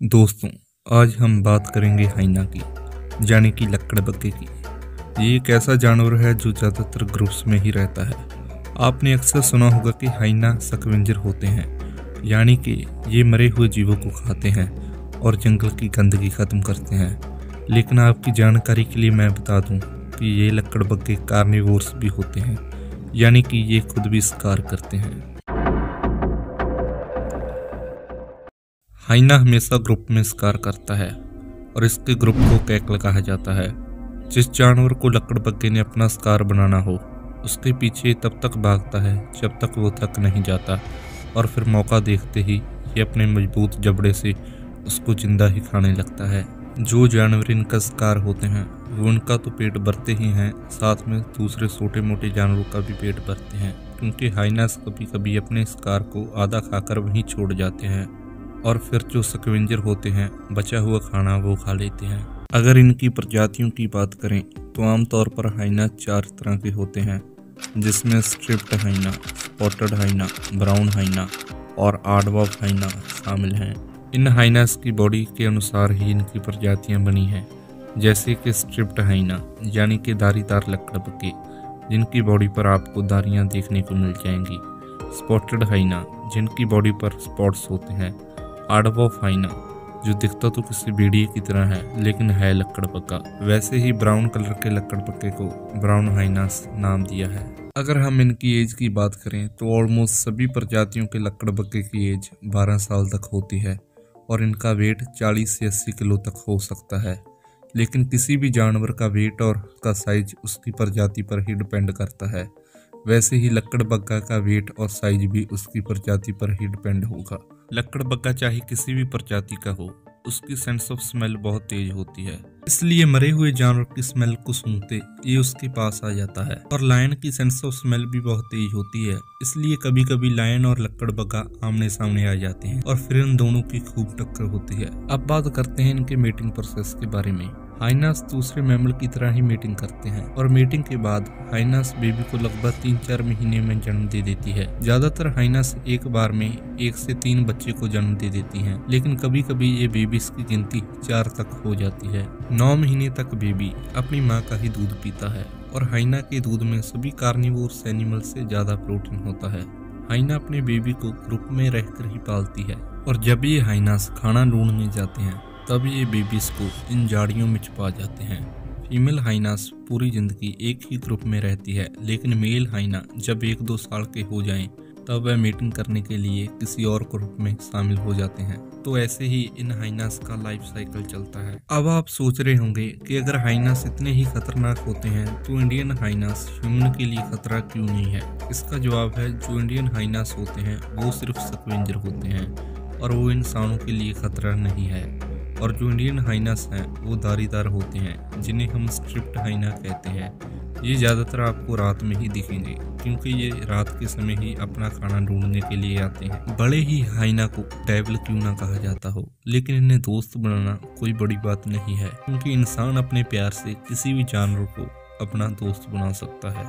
दोस्तों, आज हम बात करेंगे हाइना की, यानी कि लकड़बग्घे की। ये एक ऐसा जानवर है जो ज़्यादातर ग्रुप्स में ही रहता है। आपने अक्सर सुना होगा कि हाइना स्कैवेंजर होते हैं, यानी कि ये मरे हुए जीवों को खाते हैं और जंगल की गंदगी ख़त्म करते हैं। लेकिन आपकी जानकारी के लिए मैं बता दूं कि ये लकड़बग्घे कार्निवोर्स भी होते हैं, यानी कि ये खुद भी शिकार करते हैं। हाइना हमेशा ग्रुप में शिकार करता है और इसके ग्रुप को कैकल कहा जाता है। जिस जानवर को लकड़बग्घे ने अपना शिकार बनाना हो, उसके पीछे तब तक भागता है जब तक वो थक नहीं जाता, और फिर मौका देखते ही ये अपने मजबूत जबड़े से उसको जिंदा ही खाने लगता है। जो जानवर इनका शिकार होते हैं वो उनका तो पेट भरते ही हैं, साथ में दूसरे छोटे मोटे जानवरों का भी पेट भरते हैं, क्योंकि हाइनास कभी कभी अपने शिकार को आधा खाकर वहीं छोड़ जाते हैं और फिर जो स्कैवेंजर होते हैं बचा हुआ खाना वो खा लेते हैं। अगर इनकी प्रजातियों की बात करें तो आमतौर पर हाइना 4 तरह के होते हैं, जिसमें स्ट्रिप्ड हाइना, स्पॉटेड हाइना, ब्राउन हाइना और आर्डवॉफ हाइना शामिल हैं। इन हाइनास की बॉडी के अनुसार ही इनकी प्रजातियां बनी हैं, जैसे कि स्ट्रिप्ड हाइना यानी कि धारीदार लकड़बग्घे, जिनकी बॉडी पर आपको धारियां देखने को मिल जाएंगी। स्पॉटेड हाइना, जिनकी बॉडी पर स्पॉट्स होते हैं। आर्डवॉफ हाइना, जो दिखता तो किसी भेड़िए की तरह है लेकिन है लकड़बग्घा। वैसे ही ब्राउन कलर के लकड़बग्घे को ब्राउन हाइनास नाम दिया है। अगर हम इनकी एज की बात करें तो ऑलमोस्ट सभी प्रजातियों के लकड़बग्घे की एज 12 साल तक होती है और इनका वेट 40 से 80 किलो तक हो सकता है। लेकिन किसी भी जानवर का वेट और उसका साइज उसकी प्रजाति पर ही डिपेंड करता है। वैसे ही लकड़बग्घा का वेट और साइज भी उसकी प्रजाति पर ही डिपेंड होगा। लकड़बग्घा चाहे किसी भी प्रजाति का हो, उसकी सेंस ऑफ स्मेल बहुत तेज होती है, इसलिए मरे हुए जानवर की स्मेल को सूंघते ये उसके पास आ जाता है। और लायन की सेंस ऑफ स्मेल भी बहुत तेज होती है, इसलिए कभी कभी लायन और लकड़बग्घा आमने सामने आ जाते हैं और फिर इन दोनों की खूब टक्कर होती है। अब बात करते हैं इनके मेटिंग प्रोसेस के बारे में। हाइनास दूसरे मैमल की तरह ही मीटिंग करते हैं और मीटिंग के बाद हाइनास बेबी को लगभग 3-4 महीने में जन्म दे देती है। ज्यादातर हाइनास एक बार में 1 से 3 बच्चे को जन्म दे देती हैं, लेकिन कभी कभी ये बेबीज की गिनती 4 तक हो जाती है। 9 महीने तक बेबी अपनी माँ का ही दूध पीता है और हाइना के दूध में सभी कार्निवोर्स एनिमल से ज्यादा प्रोटीन होता है। हाइना अपने बेबी को ग्रुप में रहकर ही पालती है और जब ये हाइनास खाना ढूंढने जाते हैं तब ये बेबीज को इन झाड़ियों में छुपा जाते हैं। फीमेल हाइनास पूरी जिंदगी एक ही ग्रुप में रहती है, लेकिन मेल हाइना जब 1-2 साल के हो जाएं तब वह मीटिंग करने के लिए किसी और ग्रुप में शामिल हो जाते हैं। तो ऐसे ही इन हाइनास का लाइफ साइकिल चलता है। अब आप सोच रहे होंगे कि अगर हाइनास इतने ही खतरनाक होते हैं तो इंडियन हाइनास ह्यूमन के लिए खतरा क्यों नहीं है? इसका जवाब है, जो इंडियन हाइनास होते हैं वो सिर्फ स्कैवेंजर होते हैं और वो इंसानों के लिए खतरा नहीं है। और जो इंडियन हाइनास हैं वो धारीदार होते हैं, जिन्हें हम स्ट्रिप्ड हाइना कहते हैं। ये ज़्यादातर आपको रात में ही दिखेंगे, क्योंकि ये रात के समय ही अपना खाना ढूंढने के लिए आते हैं। बड़े ही हाइना को डेविल क्यों ना कहा जाता हो, लेकिन इन्हें दोस्त बनाना कोई बड़ी बात नहीं है, क्योंकि इंसान अपने प्यार से किसी भी जानवर को अपना दोस्त बना सकता है।